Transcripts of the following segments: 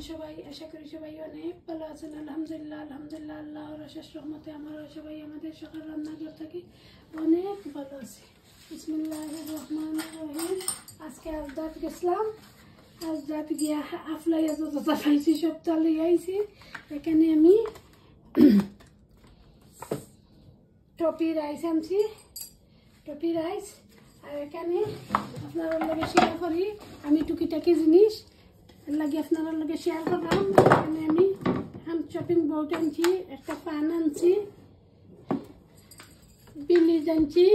সবাই? আশা করি সবাই অনেক ভালো আছেন। আলহামদুলিল্লাহ আলহামদুলিল্লাহ, আল্লাহর অশেষ রহমতে আমরা সবাই আমাদের সকাল রান্নাঘর থেকে অনেক ভালো আছি। বিসমিল্লাহির রহমানির রহিম। আজকে আজদাত গেছিলাম, আজদাত গিয়া আফলাই যত পাইছি সব তালে আইছি। এখানে আমি টপি রাইস আনছি, টপি রাইস। আর এখানে আপনার লগে শেয়ার করি আমি টুকিটাকি জিনিস লাগে আপনার লগে শেয়ার করলাম। এখানে আমি এখন শপিং বোর্ড আনছি, একটা পান আনছি, বিলিজ আনছি।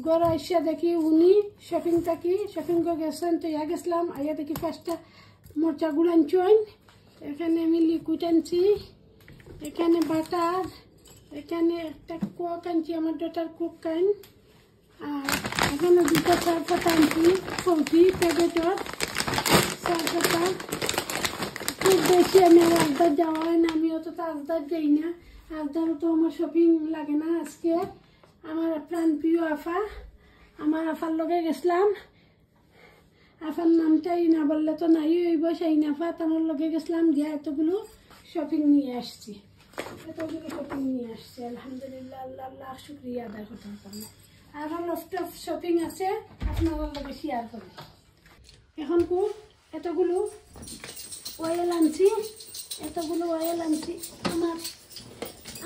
গড় আইসা দেখি উনি শপিং গেছেন, তো ইয়া গেছিলাম। আইয়া দেখি ফার্স্টটা মরচা গুঁড়ো আনছি। এখানে আমি লিকুইড আনছি, এখানে বাটার, এখানে একটা কোক আনছি, আমার ডটার কোক কাইন। আর এখানে দুটো চার পাতা আনছি, কৌটি প্যাকেটর চার পাতা। খুব বেশি আমি আজদার যাওয়া হয় না, আমি অত আজদার যাই না। আজদারও তো আমার শপিং লাগে না। আজকে আমার প্রাণ প্রিয় আফা, আমার আফার লগে গেছিলাম। আফার নামটাই না বললে তো নাই হইব, সেই নাফা আমার লগে গেছিলাম, গিয়া এতগুলো শপিং নিয়ে আসছি, আলহামদুলিল্লাহ, আল্লাহ আল্লাহ শুক্রিয়া আদায় করতে পারলাম। আরও লফট অফ শপিং আছে, আপনার লগে শেয়ার করি। এখন খুব এতগুলো অয়েল আনছি,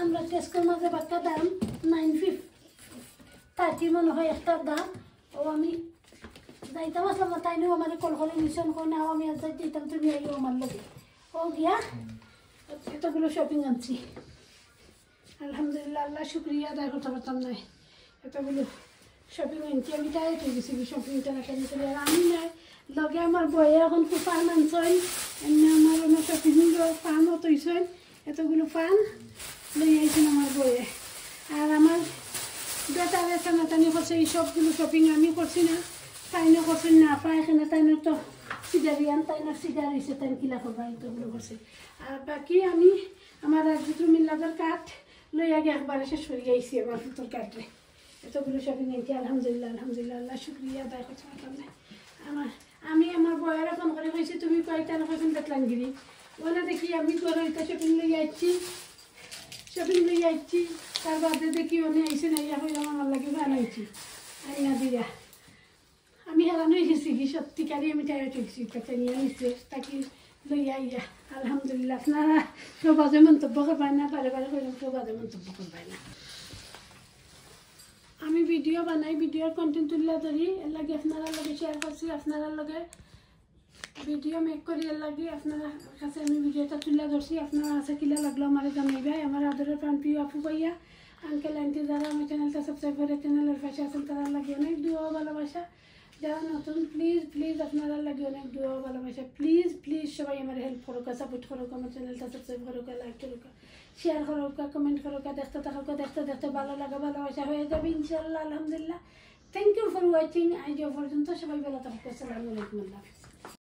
আমরা টেস্কের মাঝে বাচ্চা দাম 950 মনে হয় একটার দাম। ও আমি যাইতাম আসলাম না, তাই নিয়েও আমার কল করে মিশন করে নাও, আমি আজ দিতাম, তুমি আইও আমার লোকে। ও গিয়া এতগুলো শপিং আনছি, আলহামদুলিল্লাহ, আল্লাহ শুক্রিয়া আদায় করতে পারতাম না। এতগুলো শপিং আনছি, আমি তাই হয়ে গেছি শপিংটা না কেন করি। আর আমি নাই লগে আমার বয়ে এখন খুব পান আনছেন, এমনি আমার অনেক শপিং পানও তৈছেন, এতগুলো পান লই আইছেন আমার বয়ে। আর আমার বেটারে টানাটানি করছে, এই সবগুলো শপিং আমি করছি না, তাইনও করছেন না পায়। এখানে তাইনও তো সিজারিয়ান, তাইনও সিজার হয়েছে, তাই কিলা করবা, এতগুলো করছে। আর বাকি আমি আমার রাজপুত্র মিল্লাদের কাঠ লই আগে একবারে শেষ করে আইছি আমার ফুটোর কাঠে। এতগুলো শপিং আনছি, আলহামদুলিল্লাহ আলহামদুলিল্লাহ, আল্লাহ শুক্রিয়া আদায় করতে পারতাম না। আমি আমার বয়েরা ফোন করে কইছি, তুমি কয়টা না কইছেন দেখলাম গিরি বলে দেখি আমি করে ওইটা শপিং লই আইছি। তার বাদে দেখি উনি আইসে না, ইয়া হইলাম আমার লাগে বানাইছি আইনা দিয়া। আমি হেরান হয়ে গেছি কি সত্যিকারই, আমি টায়ার হয়েছি, তাকে নিয়ে নিচ্ছে তাকে লইয়া ইয়া। আলহামদুলিল্লাহ, আপনারা কেউ বাজে মন্তব্য করবেন না, বারে বারে কইলাম কেউ বাজে মন্তব্য করবেন না। আমি ভিডিও বানাই, ভিডিওর কন্টেন্ট তুলে ধরি, এর লাগে আপনারা লগে শেয়ার করছি, আপনারা লগে ভিডিও মেক করি, এর লাগে আপনারা কাছে আমি ভিডিওটা তুলে ধরছি। আপনারা আছে কিলা লাগলো আমার জানাইবাই। আমার আদরের প্রাণ প্রিয় আপু ভাইয়া, আঙ্কেল আন্টি যারা আমার চ্যানেলটা সাবস্ক্রাইব করে চ্যানেলের পাশে আছেন, তারা লাগে অনেক দোয়া ভালোবাসা। যারা নতুন প্লিজ আপনারা লাগে অনেক দোয়া ভালোবাসা। প্লিজ সবাই আমার হেল্প করুক, সাপোর্ট করুক, আমার চ্যানেলটা সাবস্ক্রাইব করুক, লাইক করুক, শেয়ার করুক, কমেন্ট করুক। দেখতে ভালো লাগে, ভালোবাসা হয়ে যাবে ইনশাআল্লাহ। আলহামদুলিল্লাহ, থ্যাংক ইউ ফর ওয়াচিং। আজ পর্যন্ত সবাই ভালো থাকুক। আসসালামু আলাইকুম।